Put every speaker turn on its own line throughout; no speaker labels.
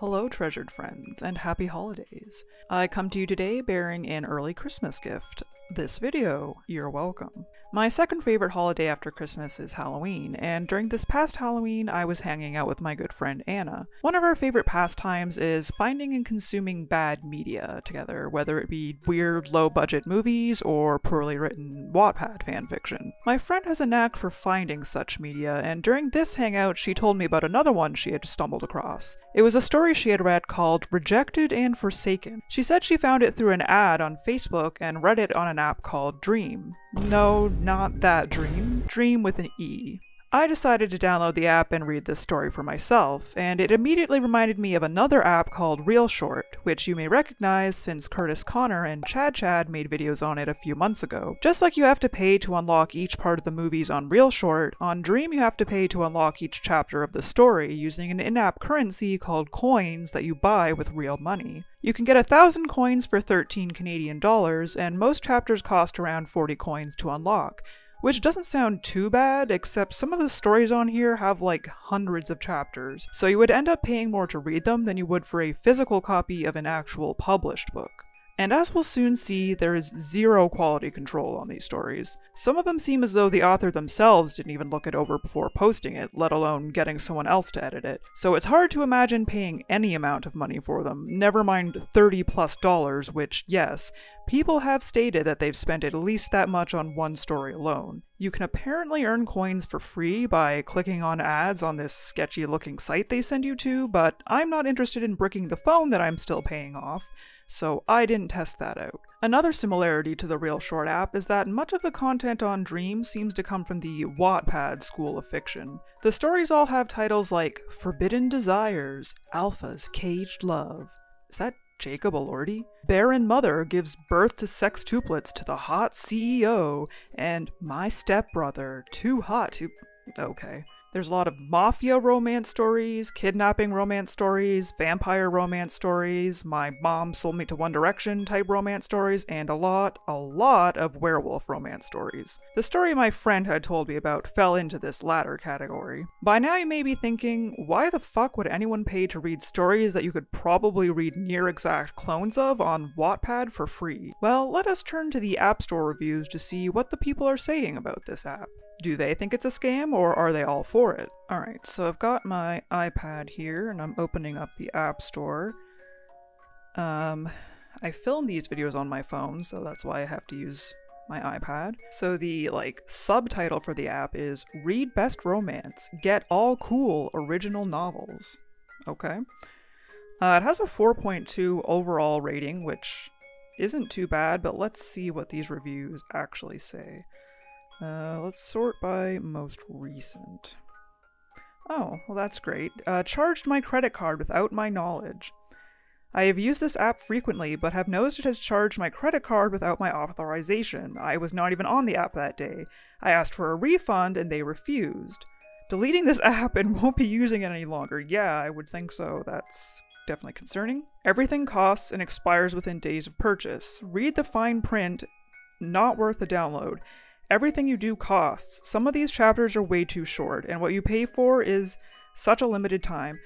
Hello, treasured friends, and happy holidays. I come to you today bearing an early Christmas gift. This video, you're welcome. My second favorite holiday after Christmas is Halloween, and during this past Halloween, I was hanging out with my good friend Anna. One of our favorite pastimes is finding and consuming bad media together, whether it be weird, low-budget movies or poorly written Wattpad fanfiction. My friend has a knack for finding such media, and during this hangout, she told me about another one she had stumbled across. It was a story she had read called Rejected and Forsaken. She said she found it through an ad on Facebook and read it on an app called Dreame. No, not that Dreame. Dreame with an E. I decided to download the app and read this story for myself, and it immediately reminded me of another app called Real Short, which you may recognize since Curtis Connor and Chad made videos on it a few months ago. Just like you have to pay to unlock each part of the movies on Real Short, on Dreame you have to pay to unlock each chapter of the story using an in-app currency called coins that you buy with real money. You can get 1,000 coins for 13 Canadian dollars, and most chapters cost around 40 coins to unlock. Which doesn't sound too bad, except some of the stories on here have like hundreds of chapters, so you would end up paying more to read them than you would for a physical copy of an actual published book. And as we'll soon see, there is zero quality control on these stories. Some of them seem as though the author themselves didn't even look it over before posting it, let alone getting someone else to edit it. So it's hard to imagine paying any amount of money for them, never mind $30+, which, yes, people have stated that they've spent at least that much on one story alone. You can apparently earn coins for free by clicking on ads on this sketchy looking site they send you to, but I'm not interested in bricking the phone that I'm still paying off, so I didn't test that out. Another similarity to the Real Short app is that much of the content on Dreame seems to come from the Wattpad school of fiction. The stories all have titles like Forbidden Desires, Alpha's Caged Love. Is that Jacob Elordi? Barren Mother gives birth to sextuplets to the hot CEO, and My Stepbrother, too hot to... okay. There's a lot of mafia romance stories, kidnapping romance stories, vampire romance stories, my mom sold me to One Direction type romance stories, and a lot of werewolf romance stories. The story my friend had told me about fell into this latter category. By now you may be thinking, why the fuck would anyone pay to read stories that you could probably read near exact clones of on Wattpad for free? Well, let us turn to the App Store reviews to see what the people are saying about this app. Do they think it's a scam, or are they all for it? Alright, so I've got my iPad here, and I'm opening up the App Store. I filmed these videos on my phone, so that's why I have to use my iPad. So the, subtitle for the app is Read Best Romance, Get All Cool Original Novels. Okay. It has a 4.2 overall rating, which isn't too bad, but let's see what these reviews actually say. Let's sort by most recent. Oh, well that's great. Charged my credit card without my knowledge. I have used this app frequently, but have noticed it has charged my credit card without my authorization. I was not even on the app that day. I asked for a refund and they refused. Deleting this app and won't be using it any longer. Yeah, I would think so. That's definitely concerning. Everything costs and expires within days of purchase. Read the fine print. Not worth the download. Everything you do costs. Some of these chapters are way too short, and what you pay for is such a limited time.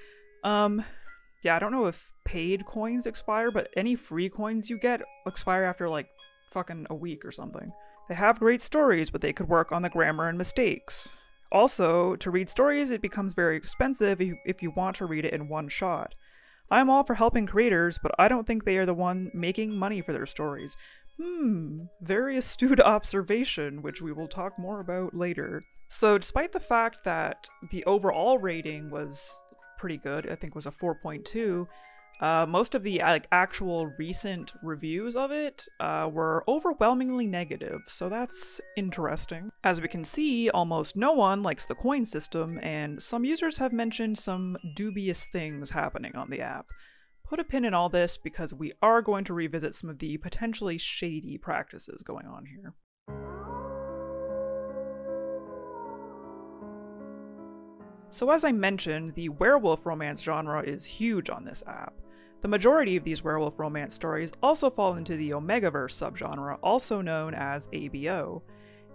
Yeah, I don't know if paid coins expire, but any free coins you get expire after fucking a week or something. They have great stories, but they could work on the grammar and mistakes. Also, to read stories, it becomes very expensive if you want to read it in one shot. I'm all for helping creators, but I don't think they are the one making money for their stories. Very astute observation, which we will talk more about later. So despite the fact that the overall rating was pretty good, I think it was a 4.2, most of the actual recent reviews of it were overwhelmingly negative, so that's interesting. As we can see, almost no one likes the coin system, and some users have mentioned some dubious things happening on the app. Put a pin in all this because we are going to revisit some of the potentially shady practices going on here. So as I mentioned, the werewolf romance genre is huge on this app. The majority of these werewolf romance stories also fall into the Omegaverse subgenre, also known as ABO.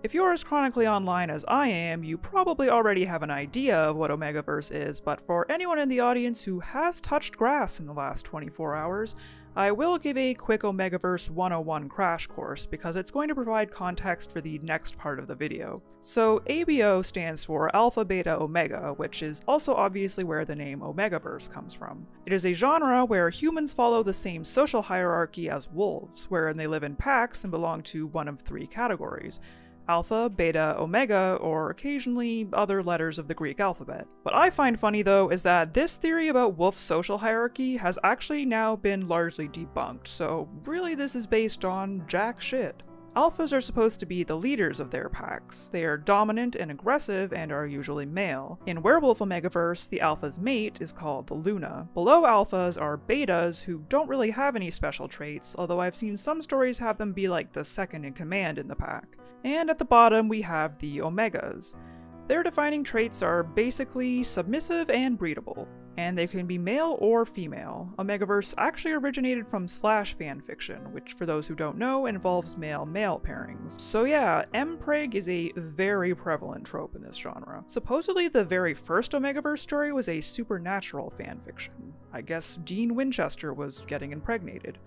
If you're as chronically online as I am, you probably already have an idea of what Omegaverse is, but for anyone in the audience who has touched grass in the last 24 hours, I will give a quick Omegaverse 101 crash course because it's going to provide context for the next part of the video. So ABO stands for Alpha Beta Omega, which is also obviously where the name Omegaverse comes from. It is a genre where humans follow the same social hierarchy as wolves, wherein they live in packs and belong to one of three categories: Alpha, Beta, Omega, or occasionally other letters of the Greek alphabet. What I find funny though is that this theory about wolf social hierarchy has actually now been largely debunked, so really this is based on jack shit. Alphas are supposed to be the leaders of their packs. They are dominant and aggressive and are usually male. In Werewolf Omegaverse, the alpha's mate is called the Lune. Below alphas are betas who don't really have any special traits, although I've seen some stories have them be like the second in command in the pack. And at the bottom we have the Omegas. Their defining traits are basically submissive and breedable, and they can be male or female. Omegaverse actually originated from slash fanfiction, which for those who don't know involves male-male pairings. So yeah, M-Preg is a very prevalent trope in this genre. Supposedly the very first Omegaverse story was a supernatural fanfiction. I guess Dean Winchester was getting impregnated.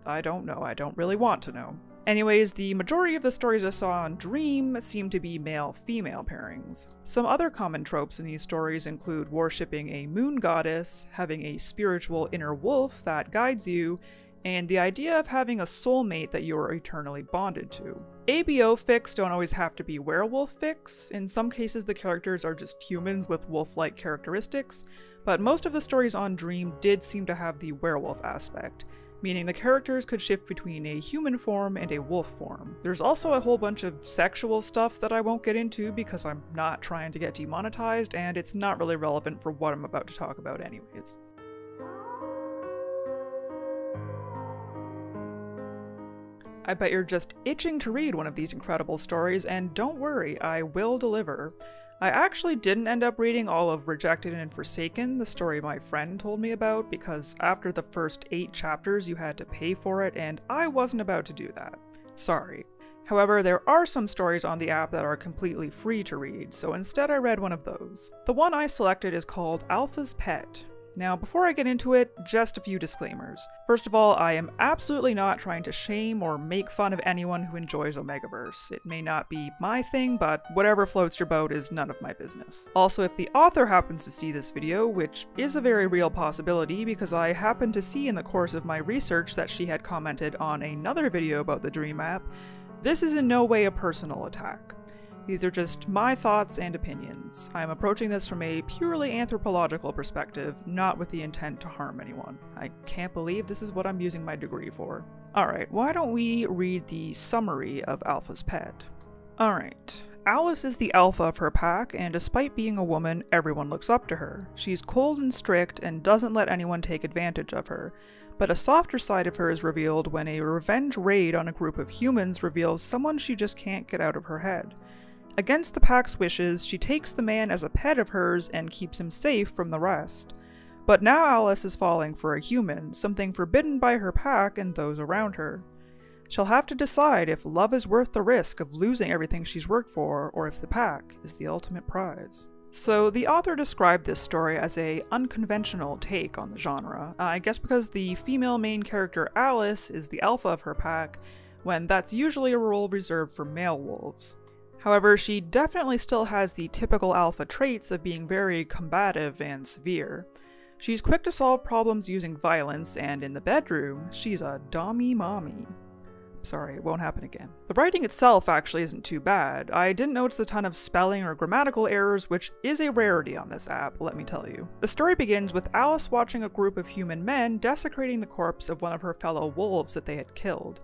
I don't know, I don't really want to know. Anyways, the majority of the stories I saw on Dreame seem to be male-female pairings. Some other common tropes in these stories include worshipping a moon goddess, having a spiritual inner wolf that guides you, and the idea of having a soulmate that you are eternally bonded to. ABO fics don't always have to be werewolf fics. In some cases the characters are just humans with wolf-like characteristics, but most of the stories on Dreame did seem to have the werewolf aspect, meaning the characters could shift between a human form and a wolf form. There's also a whole bunch of sexual stuff that I won't get into because I'm not trying to get demonetized, and it's not really relevant for what I'm about to talk about anyways. I bet you're just itching to read one of these incredible stories, and don't worry, I will deliver. I actually didn't end up reading all of Rejected and Forsaken, the story my friend told me about, because after the first 8 chapters you had to pay for it, and I wasn't about to do that. Sorry. However, there are some stories on the app that are completely free to read, so instead I read one of those. The one I selected is called Alpha's Pet. Now, before I get into it, just a few disclaimers. First of all, I am absolutely not trying to shame or make fun of anyone who enjoys Omegaverse. It may not be my thing, but whatever floats your boat is none of my business. Also, if the author happens to see this video, which is a very real possibility because I happened to see in the course of my research that she had commented on another video about the Dreame app, this is in no way a personal attack. These are just my thoughts and opinions. I'm approaching this from a purely anthropological perspective, not with the intent to harm anyone. I can't believe this is what I'm using my degree for. Alright, why don't we read the summary of Alpha's Pet? Alright. Alice is the alpha of her pack, and despite being a woman, everyone looks up to her. She's cold and strict and doesn't let anyone take advantage of her. But a softer side of her is revealed when a revenge raid on a group of humans reveals someone she just can't get out of her head. Against the pack's wishes, she takes the man as a pet of hers and keeps him safe from the rest. But now Alice is falling for a human, something forbidden by her pack and those around her. She'll have to decide if love is worth the risk of losing everything she's worked for, or if the pack is the ultimate prize. So the author described this story as a unconventional take on the genre, I guess because the female main character Alice is the alpha of her pack, when that's usually a role reserved for male wolves. However, she definitely still has the typical alpha traits of being very combative and severe. She's quick to solve problems using violence, and in the bedroom, she's a dommy mommy. Sorry, it won't happen again. The writing itself actually isn't too bad. I didn't notice a ton of spelling or grammatical errors, which is a rarity on this app, let me tell you. The story begins with Alice watching a group of human men desecrating the corpse of one of her fellow wolves that they had killed.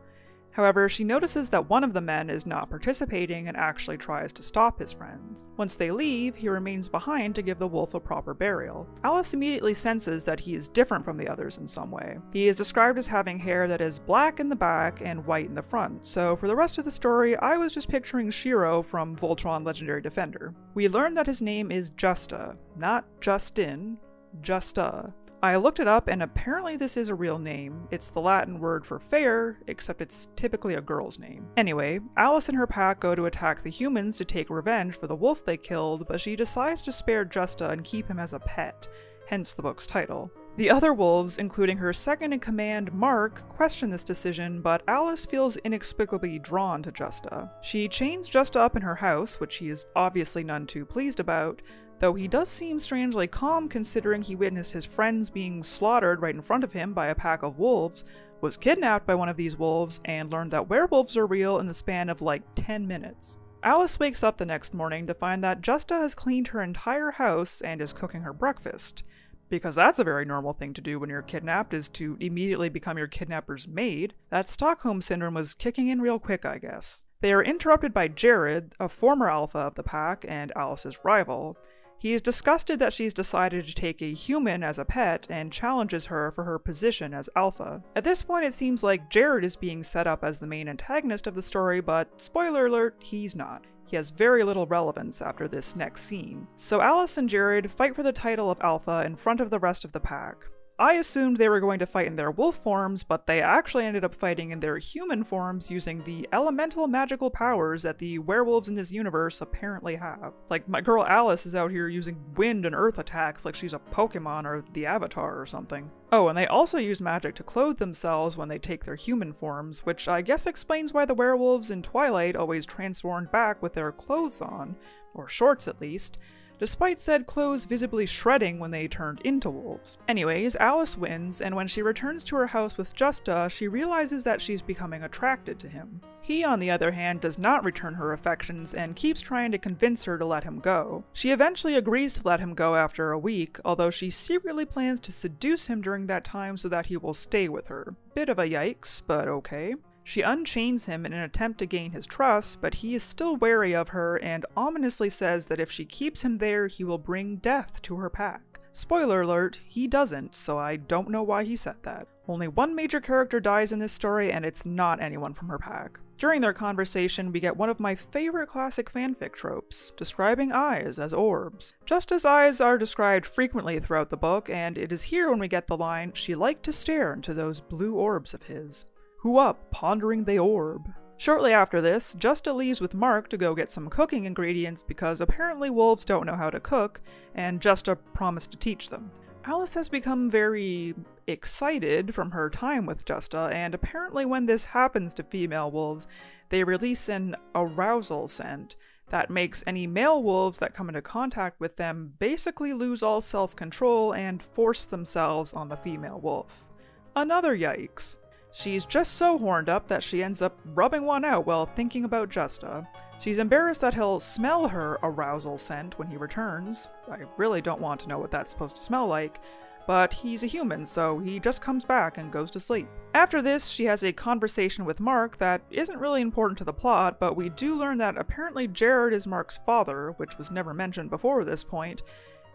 However, she notices that one of the men is not participating and actually tries to stop his friends. Once they leave, he remains behind to give the wolf a proper burial. Alice immediately senses that he is different from the others in some way. He is described as having hair that is black in the back and white in the front, so for the rest of the story, I was just picturing Shiro from Voltron Legendary Defender. We learn that his name is Justa, not Justin, Justa. I looked it up and apparently this is a real name. It's the Latin word for fair, except it's typically a girl's name. Anyway, Alice and her pack go to attack the humans to take revenge for the wolf they killed, but she decides to spare Justa and keep him as a pet, hence the book's title. The other wolves, including her second-in-command, Mark, question this decision, but Alice feels inexplicably drawn to Justa. She chains Justa up in her house, which he is obviously none too pleased about, though he does seem strangely calm considering he witnessed his friends being slaughtered right in front of him by a pack of wolves, was kidnapped by one of these wolves, and learned that werewolves are real in the span of like 10 minutes. Alice wakes up the next morning to find that Justa has cleaned her entire house and is cooking her breakfast. Because that's a very normal thing to do when you're kidnapped, is to immediately become your kidnapper's maid. That Stockholm Syndrome was kicking in real quick, I guess. They are interrupted by Jared, a former alpha of the pack and Alice's rival. He is disgusted that she's decided to take a human as a pet and challenges her for her position as alpha. At this point it seems like Jared is being set up as the main antagonist of the story, but spoiler alert, he's not. He has very little relevance after this next scene. So Alice and Jared fight for the title of alpha in front of the rest of the pack. I assumed they were going to fight in their wolf forms, but they actually ended up fighting in their human forms using the elemental magical powers that the werewolves in this universe apparently have. Like, my girl Alice is out here using wind and earth attacks like she's a Pokemon or the Avatar or something. Oh, and they also use magic to clothe themselves when they take their human forms, which I guess explains why the werewolves in Twilight always transformed back with their clothes on, or shorts at least, despite said clothes visibly shredding when they turned into wolves. Anyways, Alice wins, and when she returns to her house with Justa, she realizes that she's becoming attracted to him. He, on the other hand, does not return her affections and keeps trying to convince her to let him go. She eventually agrees to let him go after a week, although she secretly plans to seduce him during that time so that he will stay with her. Bit of a yikes, but okay. She unchains him in an attempt to gain his trust, but he is still wary of her and ominously says that if she keeps him there, he will bring death to her pack. Spoiler alert, he doesn't, so I don't know why he said that. Only one major character dies in this story, and it's not anyone from her pack. During their conversation, we get one of my favorite classic fanfic tropes, describing eyes as orbs. Justa's eyes are described frequently throughout the book, and it is here when we get the line, "She liked to stare into those blue orbs of his." Who up, pondering the orb? Shortly after this, Justa leaves with Mark to go get some cooking ingredients because apparently wolves don't know how to cook, and Justa promised to teach them. Alice has become very excited from her time with Justa, and apparently when this happens to female wolves, they release an arousal scent that makes any male wolves that come into contact with them basically lose all self-control and force themselves on the female wolf. Another yikes. She's just so horned up that she ends up rubbing one out while thinking about Justa. She's embarrassed that he'll smell her arousal scent when he returns. I really don't want to know what that's supposed to smell like, but he's a human, so he just comes back and goes to sleep. After this, she has a conversation with Mark that isn't really important to the plot, but we do learn that apparently Jared is Mark's father, which was never mentioned before this point,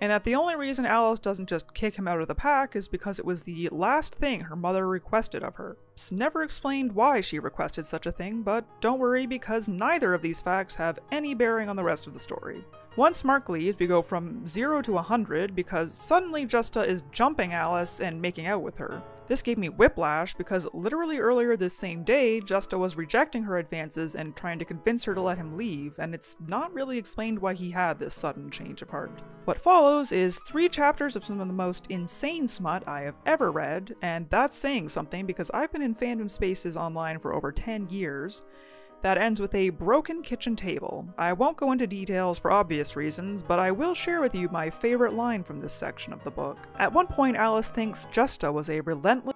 and that the only reason Alice doesn't just kick him out of the pack is because it was the last thing her mother requested of her. It's never explained why she requested such a thing, but don't worry because neither of these facts have any bearing on the rest of the story. Once Mark leaves, we go from 0 to 100 because suddenly Justa is jumping Alice and making out with her. This gave me whiplash because literally earlier this same day, Justa was rejecting her advances and trying to convince her to let him leave, and it's not really explained why he had this sudden change of heart. What follows is 3 chapters of some of the most insane smut I have ever read, and that's saying something because I've been in fandom spaces online for over 10 years. That ends with a broken kitchen table. I won't go into details for obvious reasons, but I will share with you my favorite line from this section of the book. At one point, Alice thinks Justa was a relentless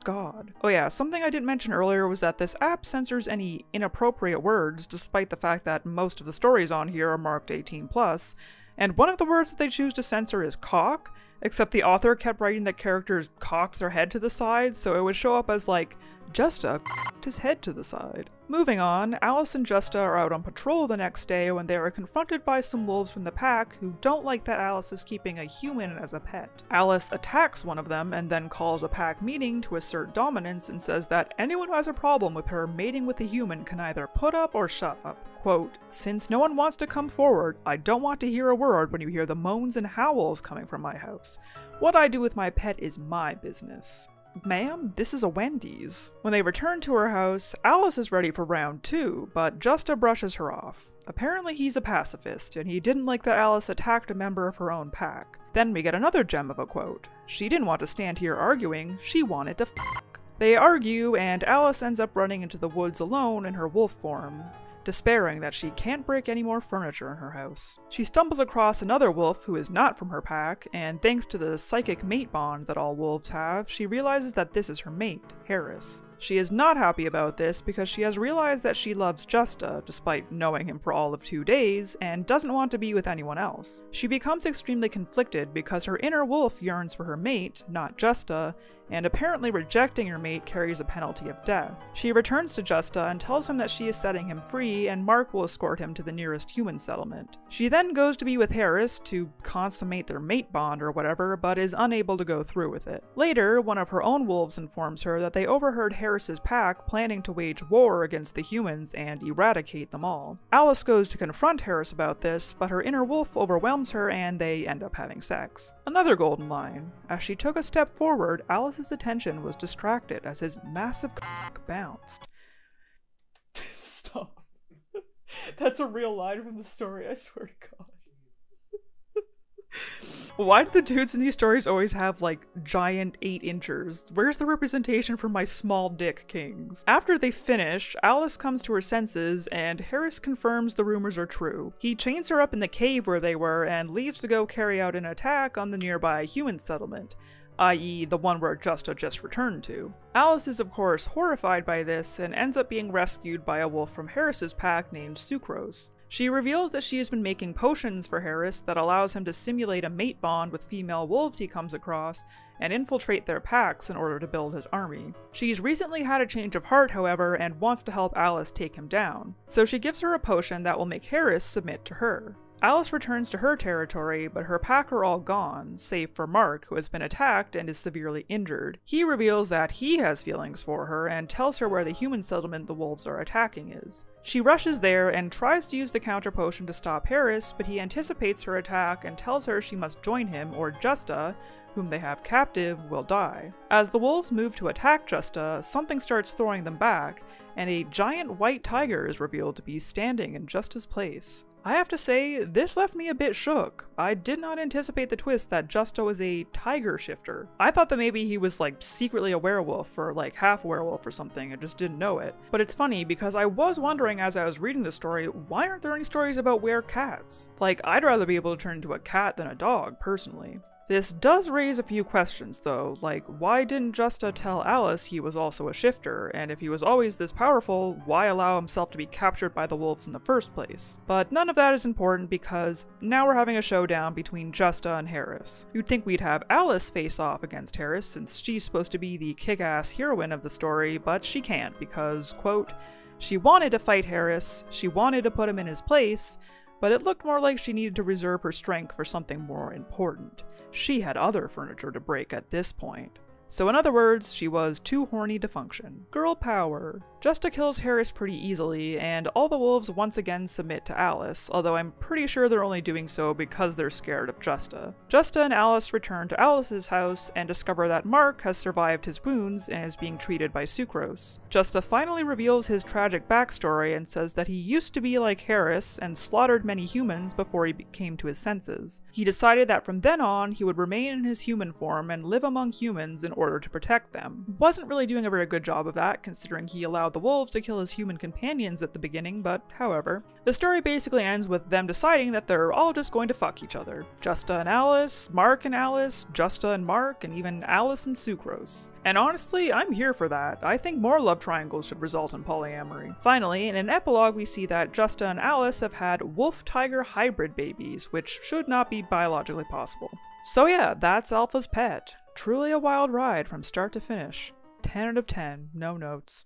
god. Oh yeah, something I didn't mention earlier was that this app censors any inappropriate words, despite the fact that most of the stories on here are marked 18+, and one of the words that they choose to censor is cock, except the author kept writing that characters cocked their head to the side, so it would show up as like, Justa cocked his head to the side. Moving on, Alice and Justa are out on patrol the next day when they are confronted by some wolves from the pack who don't like that Alice is keeping a human as a pet. Alice attacks one of them and then calls a pack meeting to assert dominance and says that anyone who has a problem with her mating with a human can either put up or shut up. quote, "Since no one wants to come forward, I don't want to hear a word when you hear the moans and howls coming from my house. What I do with my pet is my business." Ma'am, this is a Wendy's. When they return to her house, Alice is ready for round 2, but Justa brushes her off. Apparently he's a pacifist, and he didn't like that Alice attacked a member of her own pack. Then we get another gem of a quote. She didn't want to stand here arguing, she wanted to fuck. They argue, and Alice ends up running into the woods alone in her wolf form, despairing that she can't break any more furniture in her house. She stumbles across another wolf who is not from her pack, and thanks to the psychic mate bond that all wolves have, she realizes that this is her mate, Harris. She is not happy about this because she has realized that she loves Justa, despite knowing him for all of 2 days, and doesn't want to be with anyone else. She becomes extremely conflicted because her inner wolf yearns for her mate, not Justa, and apparently rejecting her mate carries a penalty of death. She returns to Justa and tells him that she is setting him free and Mark will escort him to the nearest human settlement. She then goes to be with Harris to consummate their mate bond or whatever, but is unable to go through with it. Later, one of her own wolves informs her that they overheard Harris's pack planning to wage war against the humans and eradicate them all. Alice goes to confront Harris about this, but her inner wolf overwhelms her and they end up having sex. Another golden line. As she took a step forward, Alice's attention was distracted as his massive cock bounced. Stop. That's a real line from the story, I swear to God. Why do the dudes in these stories always have, like, giant 8-inchers? Where's the representation for my small dick kings? After they finish, Alice comes to her senses, and Harris confirms the rumors are true. He chains her up in the cave where they were and leaves to go carry out an attack on the nearby human settlement, i.e. the one where Justa just returned to. Alice is of course horrified by this and ends up being rescued by a wolf from Harris's pack named Sucrose. She reveals that she has been making potions for Harris that allows him to simulate a mate bond with female wolves he comes across and infiltrate their packs in order to build his army. She's recently had a change of heart, however, and wants to help Alice take him down, so she gives her a potion that will make Harris submit to her. Alice returns to her territory, but her pack are all gone, save for Mark, who has been attacked and is severely injured. He reveals that he has feelings for her and tells her where the human settlement the wolves are attacking is. She rushes there and tries to use the counter potion to stop Harris, but he anticipates her attack and tells her she must join him or Justa, whom they have captive, will die. As the wolves move to attack Justa, something starts throwing them back, and a giant white tiger is revealed to be standing in Justa's place. I have to say, this left me a bit shook. I did not anticipate the twist that Justa was a tiger shifter. I thought that maybe he was like secretly a werewolf or like half werewolf or something and just didn't know it. But it's funny because I was wondering as I was reading the story, why aren't there any stories about were-cats? Like, I'd rather be able to turn into a cat than a dog, personally. This does raise a few questions though, like why didn't Justa tell Alice he was also a shifter, and if he was always this powerful, why allow himself to be captured by the wolves in the first place? But none of that is important because now we're having a showdown between Justa and Harris. You'd think we'd have Alice face off against Harris since she's supposed to be the kick-ass heroine of the story, but she can't because, quote, she wanted to fight Harris, she wanted to put him in his place, but it looked more like she needed to reserve her strength for something more important. She had other furniture to break at this point. So in other words, she was too horny to function. Girl power. Justa kills Harris pretty easily, and all the wolves once again submit to Alice, although I'm pretty sure they're only doing so because they're scared of Justa. Justa and Alice return to Alice's house and discover that Mark has survived his wounds and is being treated by Sucrose. Justa finally reveals his tragic backstory and says that he used to be like Harris and slaughtered many humans before he came to his senses. He decided that from then on he would remain in his human form and live among humans in order to protect them. Wasn't really doing a very good job of that, considering he allowed the wolves to kill his human companions at the beginning, but however. The story basically ends with them deciding that they're all just going to fuck each other. Justa and Alice, Mark and Alice, Justa and Mark, and even Alice and Sucrose. And honestly, I'm here for that. I think more love triangles should result in polyamory. Finally, in an epilogue we see that Justa and Alice have had wolf-tiger hybrid babies, which should not be biologically possible. So yeah, that's Alpha's pet. Truly a wild ride from start to finish. 10 out of 10, no notes.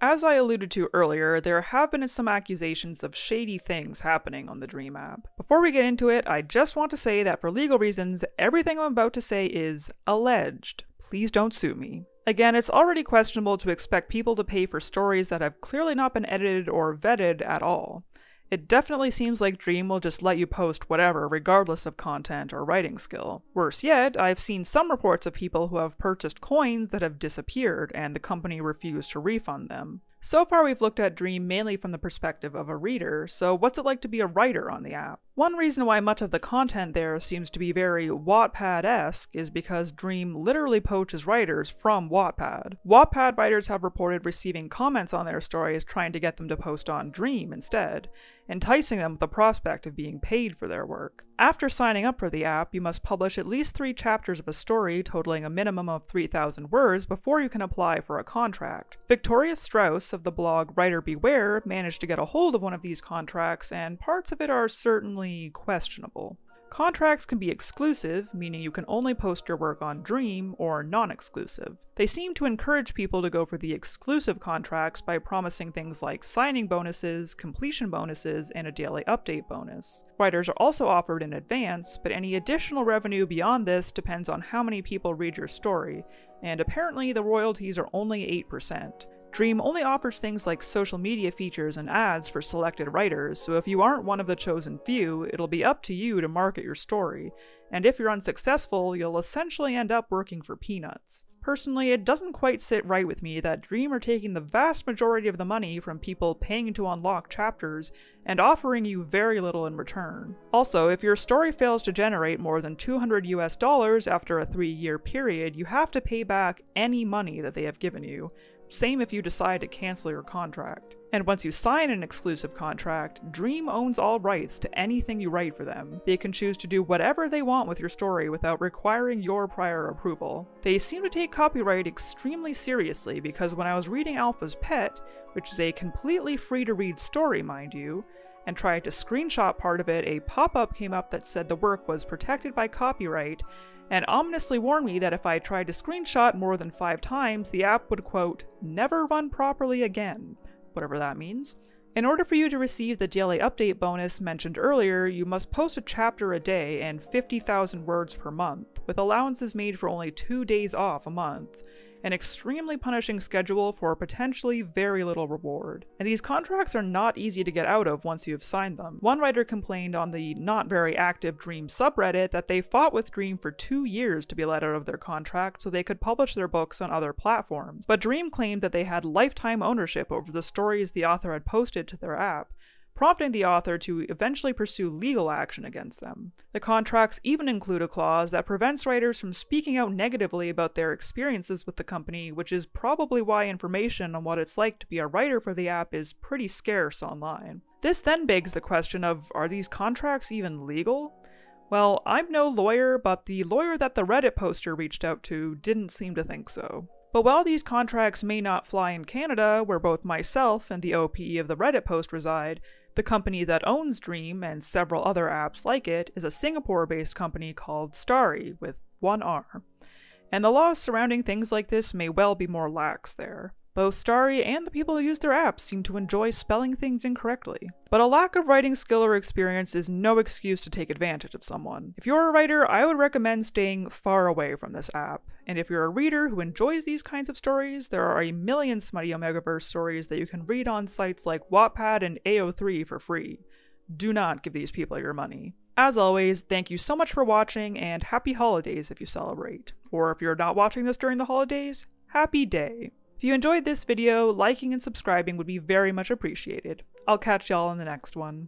As I alluded to earlier, there have been some accusations of shady things happening on the Dreame app. Before we get into it, I just want to say that for legal reasons, everything I'm about to say is alleged. Please don't sue me. Again, it's already questionable to expect people to pay for stories that have clearly not been edited or vetted at all. It definitely seems like Dreame will just let you post whatever, regardless of content or writing skill. Worse yet, I've seen some reports of people who have purchased coins that have disappeared and the company refused to refund them. So far we've looked at Dreame mainly from the perspective of a reader, so what's it like to be a writer on the app? One reason why much of the content there seems to be very Wattpad-esque is because Dreame literally poaches writers from Wattpad. Wattpad writers have reported receiving comments on their stories trying to get them to post on Dreame instead, enticing them with the prospect of being paid for their work. After signing up for the app, you must publish at least 3 chapters of a story totaling a minimum of 3,000 words before you can apply for a contract. Victoria Strauss of the blog Writer Beware managed to get a hold of one of these contracts, and parts of it are certainly questionable. Contracts can be exclusive, meaning you can only post your work on Dreame, or non-exclusive. They seem to encourage people to go for the exclusive contracts by promising things like signing bonuses, completion bonuses, and a daily update bonus. Writers are also offered in advance, but any additional revenue beyond this depends on how many people read your story, and apparently the royalties are only 8%. Dreame only offers things like social media features and ads for selected writers, so if you aren't one of the chosen few, it'll be up to you to market your story, and if you're unsuccessful, you'll essentially end up working for peanuts. Personally, it doesn't quite sit right with me that Dreame are taking the vast majority of the money from people paying to unlock chapters and offering you very little in return. Also, if your story fails to generate more than $200 after a 3-year period, you have to pay back any money that they have given you. Same if you decide to cancel your contract. And once you sign an exclusive contract, Dreame owns all rights to anything you write for them. They can choose to do whatever they want with your story without requiring your prior approval. They seem to take copyright extremely seriously, because when I was reading Alpha's Pet, which is a completely free-to-read story, mind you, and tried to screenshot part of it, a pop-up came up that said the work was protected by copyright, and ominously warned me that if I tried to screenshot more than 5 times, the app would, quote, never run properly again, whatever that means. In order for you to receive the daily update bonus mentioned earlier, you must post a chapter a day and 50,000 words per month, with allowances made for only 2 days off a month. An extremely punishing schedule for potentially very little reward. And these contracts are not easy to get out of once you have signed them. One writer complained on the not very active Dreame subreddit that they fought with Dreame for 2 years to be let out of their contract so they could publish their books on other platforms. But Dreame claimed that they had lifetime ownership over the stories the author had posted to their app, prompting the author to eventually pursue legal action against them. The contracts even include a clause that prevents writers from speaking out negatively about their experiences with the company, which is probably why information on what it's like to be a writer for the app is pretty scarce online. This then begs the question of, are these contracts even legal? Well, I'm no lawyer, but the lawyer that the Reddit poster reached out to didn't seem to think so. But while these contracts may not fly in Canada, where both myself and the OPE of the Reddit post reside, the company that owns Dreame and several other apps like it is a Singapore-based company called Starry, with 1 R. And the laws surrounding things like this may well be more lax there. Both Starry and the people who use their apps seem to enjoy spelling things incorrectly. But a lack of writing skill or experience is no excuse to take advantage of someone. If you're a writer, I would recommend staying far away from this app. And if you're a reader who enjoys these kinds of stories, there are a million smutty Omegaverse stories that you can read on sites like Wattpad and AO3 for free. Do not give these people your money. As always, thank you so much for watching, and happy holidays if you celebrate. Or if you're not watching this during the holidays, happy day. If you enjoyed this video, liking and subscribing would be very much appreciated. I'll catch y'all in the next one.